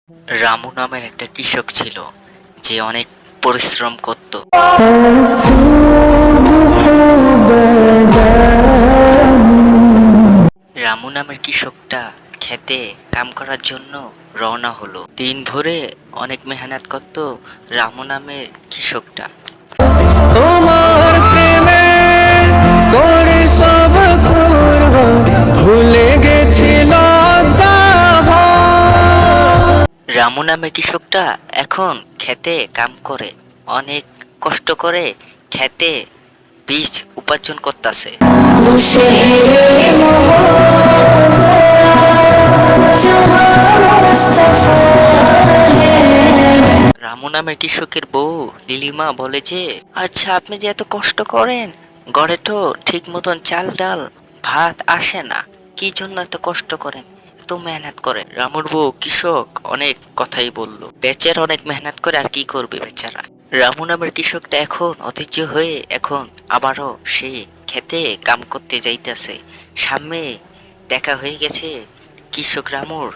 রামু নামের একটা কৃষক ছিল যে অনেক পরিশ্রম করত। রামু নামের কৃষকটা খেতে কাম করার জন্য রওনা হলো। দিন ভরে অনেক মেহনত করত রামু নামের কৃষকটা। তোমার প্রেমে করে সব করব, ভুলে গেছিল রামু নামের কৃষকটা এখন খেতে কাম করে, অনেক কষ্ট করে খেতে বীজ উপার্জন করতেছে। রামু নামের কৃষকের বউ নীলিমা বলে যে, আচ্ছা আপনি যে এত কষ্ট করেন, ঘরে তো ঠিক মতন চাল ডাল ভাত আসে না, কি জন্য এত কষ্ট করেন, এত মেহনত করেন? রামুর বউ কৃষক অনেক কথাই বলল। বেচারা অনেক মেহনত করে, আর কি করবে বেচারা। রামু নামের কৃষকটা এখন অধৈর্য হয়ে এখন আবারও সে খেতে কাম করতে যাইতেছে। সামনে দেখা হয়ে গেছে কৃষক রামুর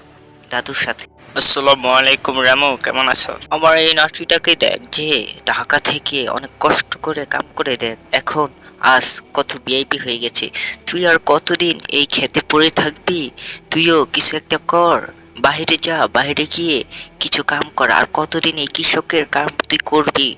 দাদুর সাথে। আসসালামু আলাইকুম রামু, কেমন আছো? আমার এই নাতিটাকে দেখ, যে ঢাকা থেকে অনেক কষ্ট করে কাম করে দেখ এখন আজ কত ভিআইপি হয়ে গেছে। তুই আর কতদিন এই খেতে পড়ে থাকবি? তুইও কিছু একটা কর, বাইরে যা, বাইরে গিয়ে কিছু কাম কর। আর কতদিন এই কৃষকের কাম তুই করবি?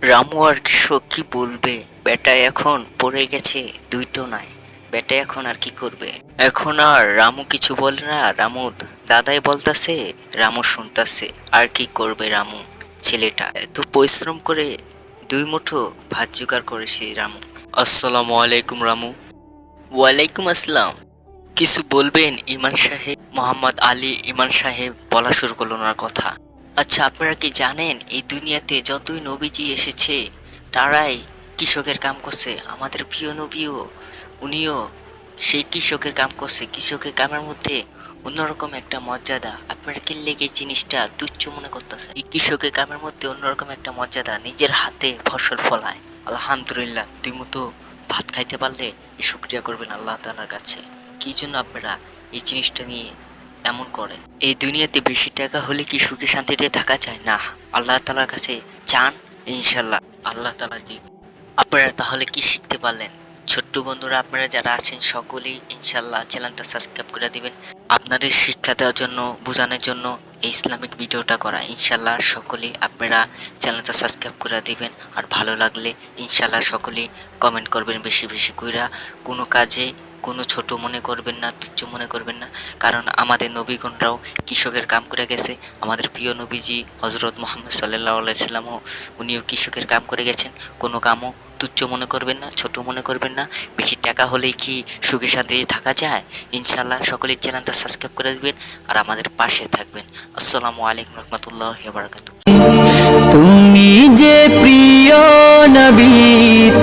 রামু আর কৃষক কি বলবে, বেটা এখন পড়ে গেছে দুইটো নাই, বেটা এখন আর কি করবে? এখন আর রামু কিছু বলে না, রামুর দাদাই বলতাছে, রামু শুনতাছে। আর কি করবে রামু, ছেলেটা এত পরিশ্রম করে দুই মুঠো ভাত জোগাড় করেছে রামু। আসসালামু আলাইকুম রামু। ওয়ালাইকুম আসসালাম। কিছু বলবেন ইমান সাহেব? মোহাম্মদ আলী ইমান সাহেব বলা শুরু করল ওনার কথা। আচ্ছা আপনারা কি জানেন এই দুনিয়াতে যতই নবীজি এসেছে তারাই কৃষকের কাম করছে। আমাদের প্রিয় নবীও, উনিও সেই কৃষকের কাম করছে। কৃষকের কামের মধ্যে অন্যরকম একটা মর্যাদা। আপনারা কি লেগে এই জিনিসটা তুচ্ছ মনে করতেছে? এই কৃষকের কামের মধ্যে অন্যরকম একটা মর্যাদা, নিজের হাতে ফসল ফলায়। আলহামদুলিল্লাহ, দুই মতো ভাত খাইতে পারলে এই শুকরিয়া করবেন আল্লাহ তাআলার কাছে। কি জন্য আপনারা এই জিনিসটা নিয়ে এমন করেন? এই দুনিয়াতে বেশি টাকা হলে কি সুখে শান্তিতে থাকা যায় না? আল্লাহ তাআলার কাছে চান, ইনশাল্লাহ আল্লাহ তাআলা দিবেন। আপনারা তাহলে কি শিখতে পারলেন? ছোট্ট বন্ধুরা আপনারা যারা আছেন সকলেই ইনশাল্লাহ চ্যানেলটা সাবস্ক্রাইব করে দিবেন। আপনাদের শিক্ষা দেওয়ার জন্য, বোঝানোর জন্য এই ইসলামিক ভিডিওটা করা। ইনশাল্লাহ সকলেই আপনারা চ্যানেলটা সাবস্ক্রাইব করে দিবেন। আর ভালো লাগলে ইনশাল্লাহ সকলেই কমেন্ট করবেন বেশি বেশি কইরা। কোনো কাজে কোনো ছোট মনে করবেন না, তুচ্ছ মনে করবেন না, কারণ আমাদের নবীগণরাও কৃষকের কাম করে গেছে। আমাদের প্রিয় নবীজি হজরত মুহাম্মদ সাল্লাল্লাহু আলাইহি ওয়াসাল্লামও উনিও কৃষকের কাম করে গেছেন। কোনো কামও তুচ্ছ মনে করবেন না, ছোট মনে করবেন না। বেশি টাকা হলেই কি সুখে শান্তিতে থাকা যায়? ইনশাল্লাহ সকলের চ্যানেলটা সাবস্ক্রাইব করে দিবেন আর আমাদের পাশে থাকবেন। আসসালামু আলাইকুম রহমতুল্লাহি ওয়া বারাকাতুহু। তুমি যে প্রিয় নবী,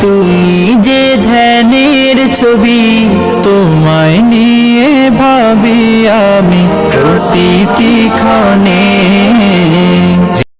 তুমি যে ধ্যানের ছবি, তোমায় নিয়ে ভাবি আমি প্রতিটি ক্ষণে।